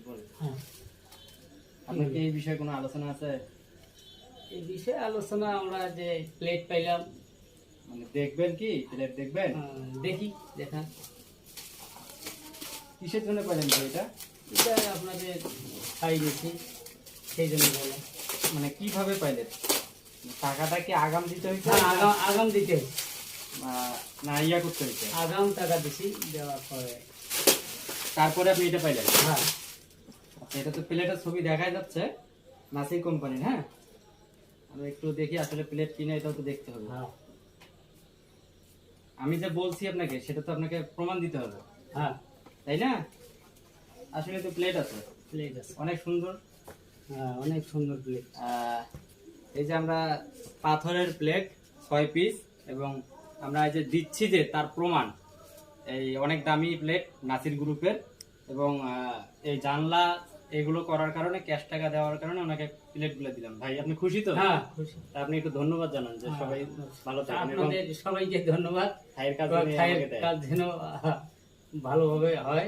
বলেন। হ্যাঁ, আপনার কি এই বিষয়ে কোনো আলোচনা আছে? এই বিষয়ে আলোচনা আমরা যে প্লেট পাইলাম, মানে দেখবেন কি প্লেট দেখবেন? দেখি দেখা। কিসের জন্য পাইলেন ভাই এটা? এটা আপনাদের খাই গেছি, সেই জন্য বললাম। মানে কিভাবে পাইলেন? টাকাটা কি আগাম দিতে হইছে? হ্যাঁ, আগাম দিতে হয়েছে। না ইয়া করতে হইছে? আগাম টাকা দিছি, দেওয়ার পরে তারপরে আপনি এটা পাইলেন? হ্যাঁ। আচ্ছা, এটা তো প্লেটের ছবি দেখাই যাচ্ছে নাসির কোম্পানির। হ্যাঁ, আমরা একটু দেখি আসলে প্লেট কিনে, এটাও তো দেখতে হবে। হ্যাঁ, আমি যে বলছি আপনাকে সেটা তো আপনাকে প্রমাণ দিতে হবে, হ্যাঁ, তাই না? আসলে তো প্লেট আছে, প্লেট আছে। অনেক সুন্দর। হ্যাঁ, অনেক সুন্দর প্লেট। এই যে আমরা পাথরের প্লেট 6 পিস, এবং আমরা এই যে দিচ্ছি যে তার প্রমাণ, এই অনেক দামি প্লেট নাসির গ্রুপের, এবং এই জানলা এগুলো করার কারণে, ক্যাশ টাকা দেওয়ার কারণে ওনাকে প্লেটগুলো দিলাম। ভাই আপনি খুশি তো? হ্যাঁ, খুশি। তা আপনি একটু ধন্যবাদ জানান যে সবাই ভালো থাকেন, এবং আপনাদের সবাইকে ধন্যবাদ। ভাইয়ের কাজ ভাইয়ের কাজ যেন ভালোভাবে হয়।